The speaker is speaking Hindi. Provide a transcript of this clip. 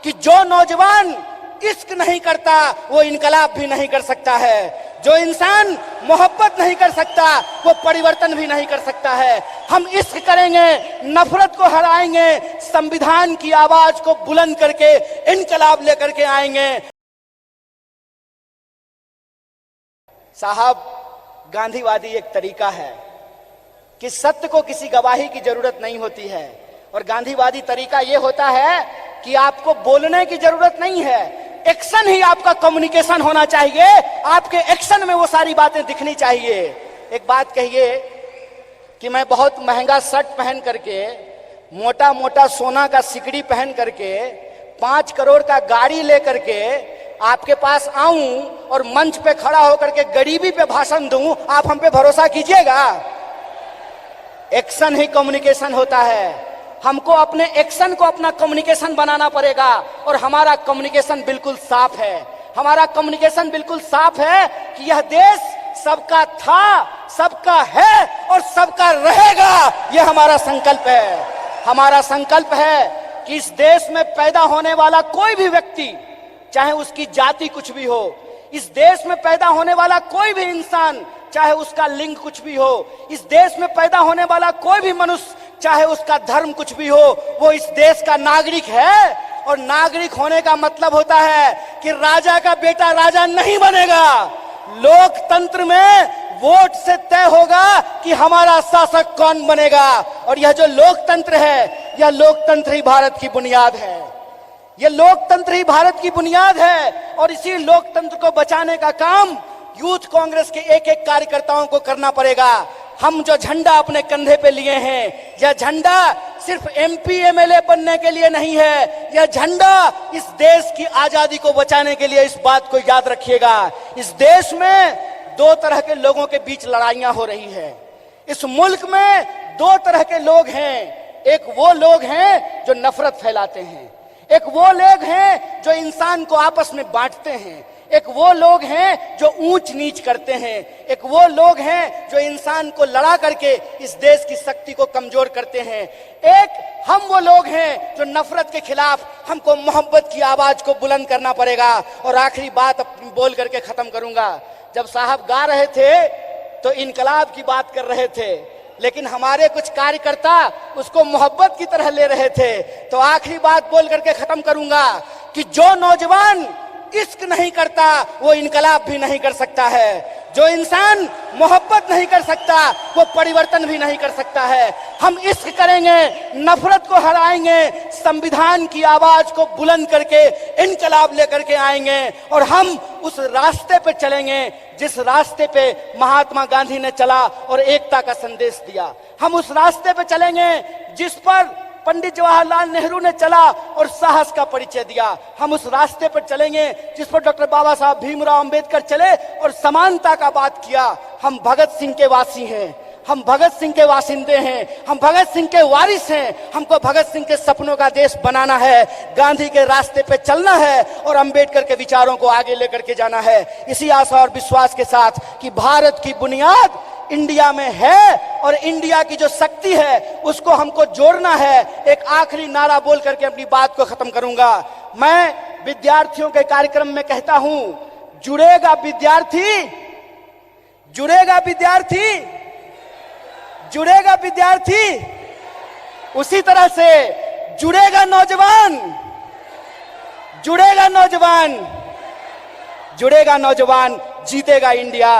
कि जो नौजवान इश्क नहीं करता वो इनकलाब भी नहीं कर सकता है, जो इंसान मोहब्बत नहीं कर सकता वो परिवर्तन भी नहीं कर सकता है। हम इश्क करेंगे, नफरत को हराएंगे, संविधान की आवाज को बुलंद करके इनकलाब लेकर के आएंगे। साहब, गांधीवादी एक तरीका है कि सत्य को किसी गवाही की जरूरत नहीं होती है, और गांधीवादी तरीका यह होता है कि आपको बोलने की जरूरत नहीं है, एक्शन ही आपका कम्युनिकेशन होना चाहिए। आपके एक्शन में वो सारी बातें दिखनी चाहिए। एक बात कहिए कि मैं बहुत महंगा शर्ट पहन करके, मोटा मोटा सोना का सिकड़ी पहन करके, 5 करोड़ का गाड़ी लेकर के आपके पास आऊं और मंच पे खड़ा होकर के गरीबी पे भाषण दूं, आप हम पे भरोसा कीजिएगा? एक्शन ही कम्युनिकेशन होता है। हमको अपने एक्शन को अपना कम्युनिकेशन बनाना पड़ेगा, और हमारा कम्युनिकेशन बिल्कुल साफ है। हमारा कम्युनिकेशन बिल्कुल साफ है कि यह देश सबका था, सबका है और सबका रहेगा। यह हमारा संकल्प है। हमारा संकल्प है कि इस देश में पैदा होने वाला कोई भी व्यक्ति, चाहे उसकी जाति कुछ भी हो, इस देश में पैदा होने वाला कोई भी इंसान, चाहे उसका लिंग कुछ भी हो, इस देश में पैदा होने वाला कोई भी मनुष्य, चाहे उसका धर्म कुछ भी हो, वो इस देश का नागरिक है। और नागरिक होने का मतलब होता है कि राजा का बेटा राजा नहीं बनेगा। लोकतंत्र में वोट से तय होगा कि हमारा शासक कौन बनेगा, और यह जो लोकतंत्र है, यह लोकतंत्र ही भारत की बुनियाद है। यह लोकतंत्र ही भारत की बुनियाद है, और इसी लोकतंत्र को बचाने का काम यूथ कांग्रेस के एक एक कार्यकर्ताओं को करना पड़ेगा। हम जो झंडा अपने कंधे पे लिए हैं, यह झंडा सिर्फ एमपी एमएलए बनने के लिए नहीं है, यह झंडा इस देश की आजादी को बचाने के लिए। इस बात को याद रखिएगा। इस देश में 2 तरह के लोगों के बीच लड़ाइयां हो रही है। इस मुल्क में 2 तरह के लोग हैं। एक वो लोग हैं जो नफरत फैलाते हैं, एक वो लोग हैं जो इंसान को आपस में बांटते हैं, एक वो लोग हैं जो ऊंच नीच करते हैं, एक वो लोग हैं जो इंसान को लड़ा करके इस देश की शक्ति को कमजोर करते हैं। एक हम वो लोग हैं जो नफरत के खिलाफ हमको मोहब्बत की आवाज को बुलंद करना पड़ेगा। और आखिरी बात अपनी बोल करके खत्म करूंगा। जब साहब गा रहे थे तो इनकलाब की बात कर रहे थे, लेकिन हमारे कुछ कार्यकर्ता उसको मोहब्बत की तरह ले रहे थे। तो आखिरी बात बोल करके खत्म करूंगा कि जो नौजवान इश्क नहीं करता वो इनकलाब भी नहीं कर सकता है, जो इंसान मोहब्बत नहीं कर सकता वो परिवर्तन भी नहीं कर सकता है। हम इश्क करेंगे, नफरत को हराएंगे, संविधान की आवाज को बुलंद करके इनकलाब लेकर के आएंगे, और हम उस रास्ते पे चलेंगे जिस रास्ते पे महात्मा गांधी ने चला और एकता का संदेश दिया। हम उस रास्ते पे चलेंगे जिस पर पंडित जवाहरलाल नेहरू ने चला और साहस का परिचय दिया। हम उस रास्ते पर चलेंगे जिस पर डॉक्टर बाबा साहब भीमराव अंबेडकर चले और समानता का बात किया। हम भगत सिंह के वासी हैं, हम भगत सिंह के वासिंदे हैं, हम भगत सिंह के वारिस हैं। हमको भगत सिंह के सपनों का देश बनाना है, गांधी के रास्ते पे चलना है और अंबेडकर के विचारों को आगे लेकर के जाना है। इसी आशा और विश्वास के साथ कि भारत की बुनियाद इंडिया में है और इंडिया की जो शक्ति है उसको हमको जोड़ना है। एक आखिरी नारा बोल करके अपनी बात को खत्म करूंगा। मैं विद्यार्थियों के कार्यक्रम में कहता हूं, जुड़ेगा विद्यार्थी, जुड़ेगा विद्यार्थी, जुड़ेगा विद्यार्थी, उसी तरह से जुड़ेगा नौजवान, जुड़ेगा नौजवान, जुड़ेगा नौजवान, जीतेगा इंडिया।